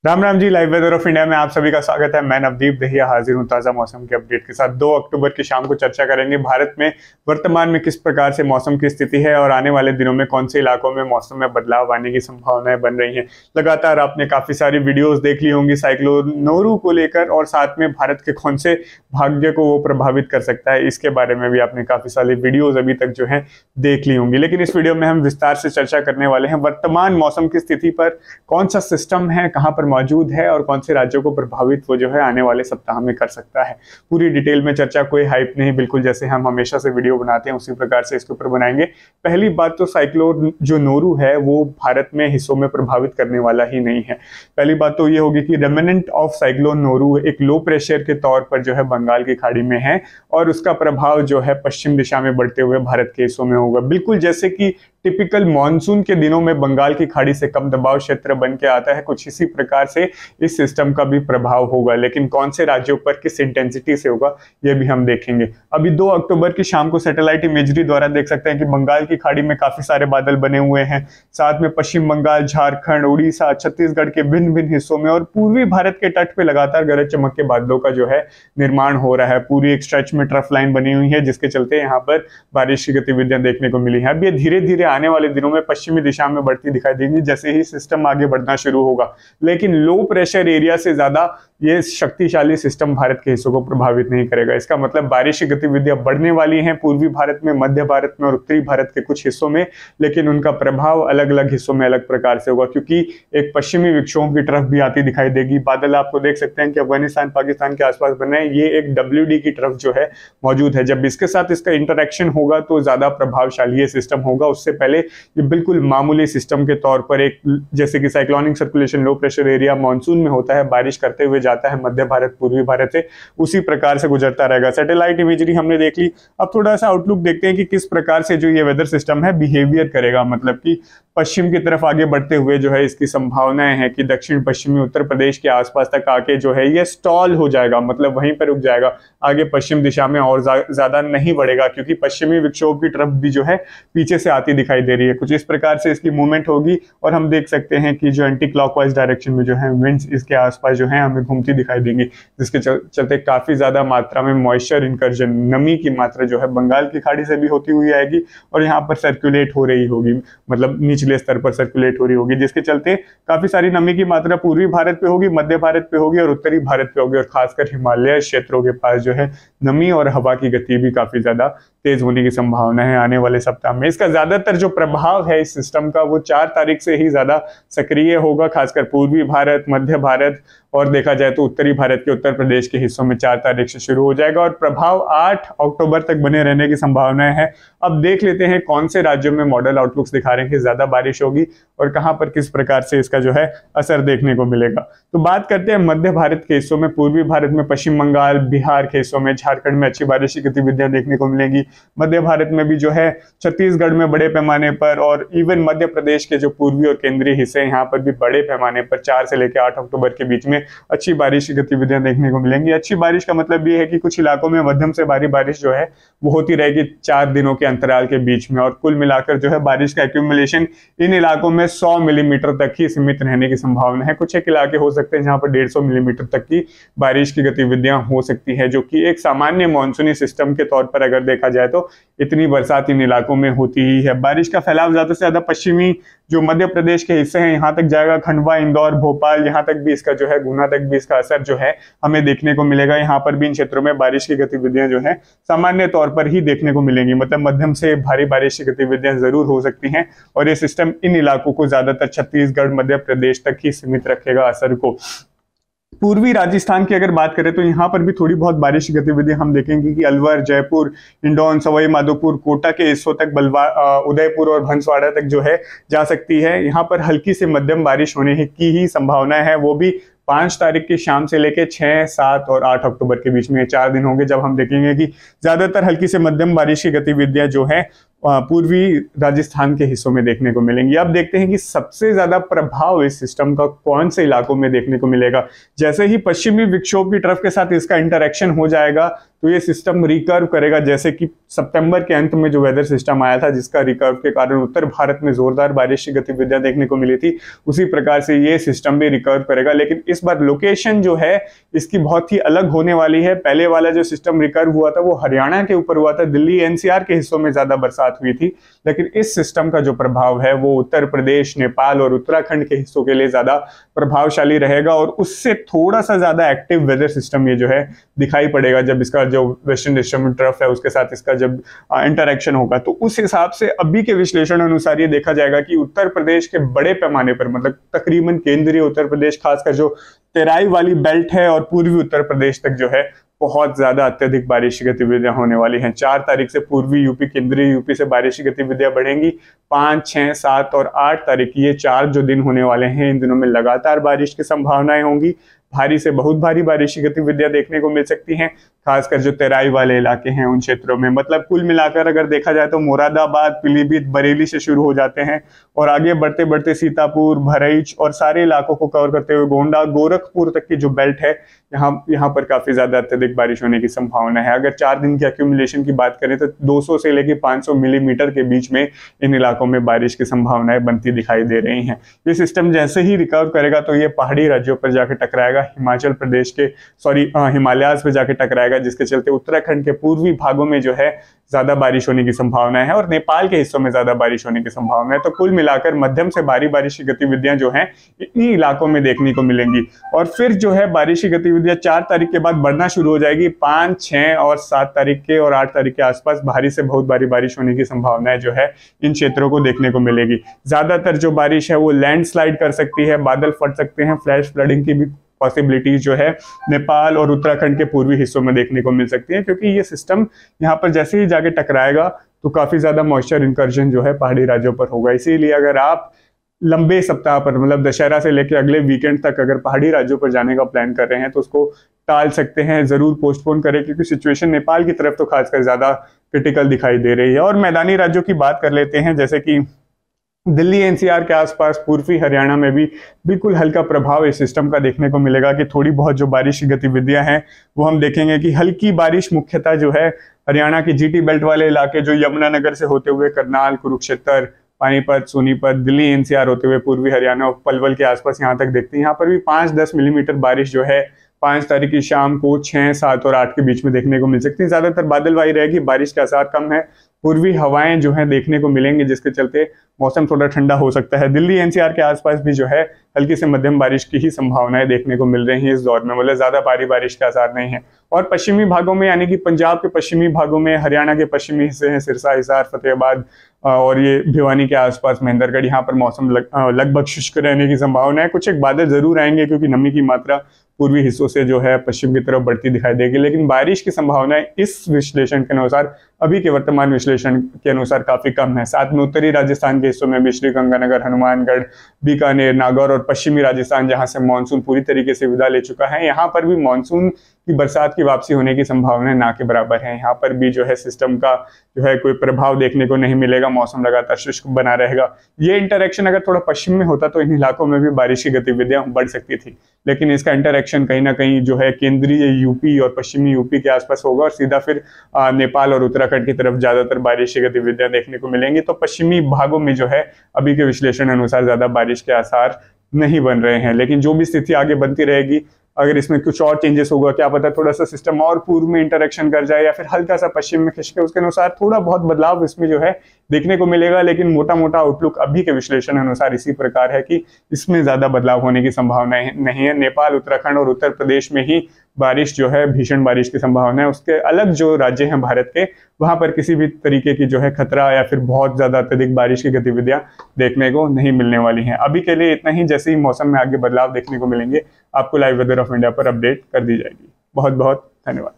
Ram Ram ji. Live weather of India में आप सभी का स्वागत है। मैं नवदीप दहिया हाजिर हूं ताजा मौसम के अपडेट के साथ। 2 अक्टूबर की शाम को चर्चा करेंगे भारत में वर्तमान में किस प्रकार से मौसम की स्थिति है और आने वाले दिनों में कौन से इलाकों में मौसम में बदलाव आने की संभावनाएं बन रही हैं। लगातार आपने काफी सारी वीडियोस देख ली होंगी साइक्लोन नोरू को लेकर, और साथ में भारत के कौन से भाग्य को वो प्रभावित कर सकता है इसके बारे में भी आपने काफी सारी वीडियोज अभी तक जो है देख ली होंगी। लेकिन इस वीडियो में हम विस्तार से चर्चा करने वाले हैं वर्तमान मौसम की स्थिति पर, कौन सा सिस्टम है, कहां पर मौजूद है और कौन से राज्यों को प्रभावित वो जो है आने वाले सप्ताह में कर सकता है। पूरी डिटेल में चर्चा, कोई हाइप नहीं, बिल्कुल जैसे हम हमेशा से वीडियो बनाते हैं उसी प्रकार से इसके ऊपर बनाएंगे। पहली बात तो साइक्लोन जो नोरू है वो भारत में हिस्सों में प्रभावित करने वाला ही नहीं है। पहली बात तो ये होगी कि रेमिनेंट ऑफ साइक्लोन नोरू एक लो प्रेशर के तौर पर जो है बंगाल की खाड़ी में है और उसका प्रभाव जो है पश्चिम दिशा में बढ़ते हुए भारत के हिस्सों में होगा। बिल्कुल जैसे कि टिपिकल मॉनसून के दिनों में बंगाल की खाड़ी से कम दबाव क्षेत्र बन के आता है, कुछ इसी प्रकार से इस सिस्टम का भी प्रभाव होगा। लेकिन कौन से राज्यों पर किस इंटेंसिटी से होगा ये भी हम देखेंगे। अभी 2 अक्टूबर की शाम को सैटेलाइट इमेजरी द्वारा देख सकते हैं कि बंगाल की खाड़ी में काफी सारे बादल बने हुए हैं। साथ में पश्चिम बंगाल, झारखंड, उड़ीसा, छत्तीसगढ़ के भिन्न भिन्न हिस्सों में और पूर्वी भारत के तट पे लगातार गरज चमक के बादलों का जो है निर्माण हो रहा है। पूरी एक स्ट्रेच में ट्रफ लाइन बनी हुई है जिसके चलते यहाँ पर बारिश की गतिविधियां देखने को मिली है। अब ये धीरे धीरे आने वाले दिनों में पश्चिमी दिशा में बढ़ती दिखाई देगी जैसे ही सिस्टम आगे बढ़ना शुरू होगा। लेकिन लो प्रेशर एरिया से ज्यादा ये शक्तिशाली सिस्टम भारत के हिस्सों को प्रभावित नहीं करेगा। इसका मतलब बारिश की गतिविधियां बढ़ने वाली हैं पूर्वी भारत में, मध्य भारत में और उत्तरी भारत के कुछ हिस्सों में, लेकिन उनका प्रभाव अलग अलग हिस्सों में अलग प्रकार से होगा क्योंकि एक पश्चिमी विक्षोभ की तरफ भी आती दिखाई देगी। बादल आपको देख सकते हैं कि अफगानिस्तान पाकिस्तान के आसपास बने हैं। ये एक WD की तरफ जो है मौजूद है। जब इसके साथ इसका इंटरेक्शन होगा तो ज्यादा प्रभावशाली ये सिस्टम होगा। उससे पहले ये बिल्कुल मामूली सिस्टम के तौर पर एक, जैसे कि cyclonic circulation low pressure area monsoon में होता है, बारिश करते हुए जाता है मध्य भारत पूर्वी भारत से, उसी प्रकार से गुजरता रहेगा। सैटेलाइट इमेजरी हमने देख ली। अब थोड़ा सा आउटलुक देखते हैं कि किस प्रकार से जो ये वेदर सिस्टम है बिहेवियर करेगा। मतलब कि पश्चिम की तरफ आगे बढ़ते हुए जो है इसकी संभावनाएं हैं कि दक्षिण पश्चिमी उत्तर प्रदेश के आसपास तक आके जो है ये स्टॉल हो जाएगा, मतलब वहीं पर रुक जाएगा, आगे पश्चिम दिशा में और ज्यादा नहीं बढ़ेगा क्योंकि पश्चिमी विक्षोभ की तरफ भी जो है पीछे से आती दिखाई दे रही है। कुछ इस प्रकार से इसकी मूवमेंट होगी और हम देख सकते हैं कि जो एंटी क्लॉकवाइज डायरेक्शन में जो है विंड्स इसके आसपास जो है हमें घूमती दिखाई देंगी, जिसके चलते काफी ज्यादा मात्रा में मॉइस्चर इनकर्जन, नमी की मात्रा जो है बंगाल की खाड़ी से भी होती हुई आएगी और यहाँ पर सर्कुलेट हो रही होगी, मतलब निचले स्तर पर सर्कुलेट हो रही होगी, जिसके चलते काफी सारी नमी की मात्रा पूर्वी भारत पे होगी, मध्य भारत पे होगी और उत्तरी भारत पे होगी। और खासकर हिमालय क्षेत्रों के पास जो है नमी और हवा की गति भी काफी ज्यादा तेज होने की संभावना है आने वाले सप्ताह में। इसका ज्यादातर जो प्रभाव है इस सिस्टम का वो 4 तारीख से ही ज्यादा सक्रिय होगा, खासकर पूर्वी भारत, मध्य भारत और देखा जाए तो उत्तरी भारत के उत्तर प्रदेश के हिस्सों में 4 तारीख से शुरू हो जाएगा और प्रभाव 8 अक्टूबर तक बने रहने की संभावनाएं है। अब देख लेते हैं कौन से राज्यों में मॉडल आउटलुक्स दिखा रहे हैं कि ज्यादा बारिश होगी और कहां पर किस प्रकार से इसका जो है असर देखने को मिलेगा। तो बात करते हैं मध्य भारत के हिस्सों में। पूर्वी भारत में पश्चिम बंगाल, बिहार के हिस्सों में, झारखंड में अच्छी बारिश की गतिविधियां देखने को मिलेंगी। मध्य भारत में भी जो है छत्तीसगढ़ में बड़े पैमाने पर और इवन मध्य प्रदेश के जो पूर्वी और केंद्रीय हिस्से हैं यहाँ पर भी बड़े पैमाने पर 4 से लेकर 8 अक्टूबर के बीच में अच्छी बारिश की गतिविधियां देखने को मिलेंगी। अच्छी बारिश का मतलब ये है कि कुछ इलाकों में मध्यम से भारी बारिश जो है वो होती रहेगी 4 दिनों के अंतराल के बीच में, और कुल मिलाकर जो है बारिश का एक्यूमुलेशन इन इलाकों में 100 मिलीमीटर तक ही सीमित रहने की संभावना है। कुछ एक इलाके हो सकते हैं जहां पर 150 मिलीमीटर तक की बारिश की गतिविधियां हो सकती है, जो कि एक सामान्य मानसूनी सिस्टम के तौर पर अगर देखा जाए तो इतनी बरसात इन इलाकों में होती ही है। बारिश का फैलाव ज्यादा से ज्यादा पश्चिमी जो मध्य प्रदेश के हिस्से हैं यहाँ तक जाएगा, खंडवा, इंदौर, भोपाल, यहाँ तक भी इसका जो है, गुना तक भी इसका असर जो है हमें देखने को मिलेगा। यहाँ पर भी इन क्षेत्रों में बारिश की गतिविधियां जो है सामान्य तौर पर ही देखने को मिलेंगी, मतलब मध्यम से भारी बारिश की गतिविधियां जरूर हो सकती हैं और ये सिस्टम इन इलाकों को ज्यादातर छत्तीसगढ़, मध्य प्रदेश तक ही सीमित रखेगा असर को। पूर्वी राजस्थान की अगर बात करें तो यहाँ पर भी थोड़ी बहुत बारिश की गतिविधियां हम देखेंगे कि अलवर, जयपुर, हिंडौन, सवाई माधोपुर, कोटा के हिस्सों तक, उदयपुर और भंसवाड़ा तक जो है जा सकती है। यहाँ पर हल्की से मध्यम बारिश होने की ही संभावना है, वो भी 5 तारीख की शाम से लेके 6, 7 और 8 अक्टूबर के बीच में 4 दिन होंगे जब हम देखेंगे कि ज्यादातर हल्की से मध्यम बारिश की गतिविधियां जो है पूर्वी राजस्थान के हिस्सों में देखने को मिलेंगी। अब देखते हैं कि सबसे ज्यादा प्रभाव इस सिस्टम का कौन से इलाकों में देखने को मिलेगा। जैसे ही पश्चिमी विक्षोभ की तरफ के साथ इसका इंटरेक्शन हो जाएगा तो ये सिस्टम रिकर्व करेगा, जैसे कि सितंबर के अंत में जो वेदर सिस्टम आया था जिसका रिकर्व के कारण उत्तर भारत में जोरदार बारिश की गतिविधियां देखने को मिली थी, उसी प्रकार से ये सिस्टम भी रिकर्व करेगा। लेकिन इस बार लोकेशन जो है इसकी बहुत ही अलग होने वाली है। पहले वाला जो सिस्टम रिकर्व हुआ था वो हरियाणा के ऊपर हुआ था, दिल्ली एनसीआर के हिस्सों में ज्यादा बरसात हुई थी। लेकिन इस सिस्टम का जो प्रभाव है वो उत्तर प्रदेश, नेपाल और उत्तराखंड के हिस्सों के लिए ज्यादा प्रभावशाली रहेगा और उससे थोड़ा सा ज्यादा एक्टिव वेदर सिस्टम ये जो है दिखाई पड़ेगा जब इसका जो वेस्टर्न डिस्टर्बेंस ट्रफ है उसके साथ इसका जब इंटरेक्शन होगा। तो उस हिसाब से अभी के विश्लेषण अनुसार ये देखा जाएगा कि उत्तर प्रदेश के बड़े पैमाने पर, मतलब तकरीबन केंद्रीय उत्तर प्रदेश, खासकर जो तेराई वाली बेल्ट है और पूर्वी उत्तर प्रदेश तक जो है बहुत ज्यादा अत्यधिक बारिश की गतिविधियां होने वाली हैं। 4 तारीख से पूर्वी यूपी, केंद्रीय यूपी से बारिश की गतिविधियां बढ़ेंगी। 5, 6, 7 और 8 तारीख ये 4 जो दिन होने वाले हैं, इन दिनों में लगातार बारिश की संभावनाएं होंगी। भारी से बहुत भारी बारिश की गतिविधियां देखने को मिल सकती हैं, खासकर जो तेराई वाले इलाके हैं उन क्षेत्रों में। मतलब कुल मिलाकर अगर देखा जाए तो मुरादाबाद, पीलीभीत, बरेली से शुरू हो जाते हैं और आगे बढ़ते बढ़ते सीतापुर, बहराइच और सारे इलाकों को कवर करते हुए गोंडा, गोरखपुर तक की जो बेल्ट है यहाँ पर काफी ज्यादा अत्यधिक बारिश होने की संभावना है। अगर 4 दिन की एक्यूमुलेशन की बात करें तो 200 से लेकर 500 मिलीमीटर के बीच में इन इलाकों में बारिश की संभावनाएं बनती दिखाई दे रही हैं। ये सिस्टम जैसे ही रिकवर करेगा तो ये पहाड़ी राज्यों पर जाकर टकराएगा, हिमाचल प्रदेश के हिमालयाज पे जाके टकराएगा, जिसके चलते उत्तराखंड के पूर्वी भागों में जो है ज्यादा बारिश होने की संभावना है और नेपाल के हिस्सों में ज्यादा बारिश होने की संभावना है। तो कुल मिलाकर मध्यम से भारी बारिश की गतिविधियां जो हैं इन्हीं इलाकों में देखने को मिलेंगी और फिर जो है बारिश की गतिविधियां 4 तारीख के बाद बढ़ना शुरू हो जाएगी। 5, 6 और 7 तारीख के और 8 तारीख के आसपास भारी से बहुत भारी बारिश होने की संभावना जो है इन क्षेत्रों को देखने को मिलेगी। ज्यादातर जो बारिश है वो लैंडस्लाइड कर सकती है, बादल फट सकते हैं, फ्लैश फ्लडिंग की भी पॉसिबिलिटीज जो है नेपाल और उत्तराखंड के पूर्वी हिस्सों में देखने को मिल सकती है, क्योंकि ये सिस्टम यहाँ पर जैसे ही जाके टकराएगा तो काफी ज्यादा मॉइस्चर इंकर्जन जो है पहाड़ी राज्यों पर होगा। इसीलिए अगर आप लंबे सप्ताह पर, मतलब दशहरा से लेकर अगले वीकेंड तक अगर पहाड़ी राज्यों पर जाने का प्लान कर रहे हैं तो उसको टाल सकते हैं, जरूर पोस्टपोन करें, क्योंकि सिचुएशन नेपाल की तरफ तो खासकर ज्यादा क्रिटिकल दिखाई दे रही है। और मैदानी राज्यों की बात कर लेते हैं, जैसे कि दिल्ली एनसीआर के आसपास, पूर्वी हरियाणा में भी बिल्कुल हल्का प्रभाव इस सिस्टम का देखने को मिलेगा कि थोड़ी बहुत जो बारिश की गतिविधियां हैं वो हम देखेंगे कि हल्की बारिश मुख्यतः जो है हरियाणा की जीटी बेल्ट वाले इलाके, जो यमुनानगर से होते हुए करनाल, कुरुक्षेत्र, पानीपत, सोनीपत, दिल्ली एनसीआर होते हुए पूर्वी हरियाणा और पलवल के आसपास यहाँ तक देखते हैं। यहाँ पर भी 5-10 मिलीमीटर बारिश जो है 5 तारीख की शाम को 6, 7 और 8 के बीच में देखने को मिल सकती है। ज्यादातर बादलवाही रहेगी, बारिश के आसार कम है, पूर्वी हवाएं जो है देखने को मिलेंगी, जिसके चलते मौसम थोड़ा ठंडा हो सकता है। दिल्ली एनसीआर के आसपास भी जो है हल्की से मध्यम बारिश की ही संभावनाएं देखने को मिल रही हैं इस दौर में, मतलब ज्यादा भारी बारिश के आसार नहीं है। और पश्चिमी भागों में, यानी कि पंजाब के पश्चिमी भागों में, हरियाणा के पश्चिमी हिस्से हैं, सिरसा, हिसार, फतेहाबाद और ये भिवानी के आसपास महेंद्रगढ़, यहाँ पर मौसम लगभग शुष्क रहने की संभावना है। कुछ एक बादल जरूर आएंगे क्योंकि नमी की मात्रा पूर्वी हिस्सों से जो है पश्चिम की तरफ बढ़ती दिखाई देगी, लेकिन बारिश की संभावनाएं इस विश्लेषण के अनुसार, अभी के वर्तमान विश्लेषण के अनुसार काफी कम है। साथ में उत्तरी राजस्थान के हिस्सों में भी श्रीगंगानगर, हनुमानगढ़, बीकानेर, नागौर और पश्चिमी राजस्थान, जहां से मानसून पूरी तरीके से विदा ले चुका है, यहाँ पर भी मानसून की बरसात की वापसी होने की संभावना ना के बराबर है। यहाँ पर भी जो है सिस्टम का जो है कोई प्रभाव देखने को नहीं मिलेगा, मौसम लगातार शुष्क बना रहेगा। ये इंटरेक्शन अगर थोड़ा पश्चिम में होता तो इन इलाकों में भी बारिश की गतिविधियां बढ़ सकती थी, लेकिन इसका इंटरेक्शन कहीं ना कहीं जो है केंद्रीय यूपी और पश्चिमी यूपी के आसपास होगा और सीधा फिर नेपाल और उत्तराखंड की तरफ ज्यादातर बारिश की गतिविधियां देखने को मिलेंगी। तो पश्चिमी भागों में जो है अभी के विश्लेषण अनुसार ज्यादा बारिश के आसार नहीं बन रहे हैं, लेकिन जो भी स्थिति आगे बनती रहेगी, अगर इसमें कुछ और चेंजेस होगा, क्या पता थोड़ा सा सिस्टम और पूर्व में इंटरेक्शन कर जाए या फिर हल्का सा पश्चिम में खिसके, उसके अनुसार थोड़ा बहुत बदलाव इसमें जो है देखने को मिलेगा। लेकिन मोटा मोटा आउटलुक अभी के विश्लेषण अनुसार इसी प्रकार है कि इसमें ज्यादा बदलाव होने की संभावना नहीं है। नेपाल, उत्तराखंड और उत्तर प्रदेश में ही बारिश जो है, भीषण बारिश की संभावना है। उसके अलग जो राज्य हैं भारत के, वहां पर किसी भी तरीके की जो है खतरा या फिर बहुत ज्यादा अत्यधिक बारिश की गतिविधियां देखने को नहीं मिलने वाली हैं। अभी के लिए इतना ही, जैसे ही मौसम में आगे बदलाव देखने को मिलेंगे आपको लाइव वेदर ऑफ इंडिया पर अपडेट कर दी जाएगी। बहुत बहुत धन्यवाद।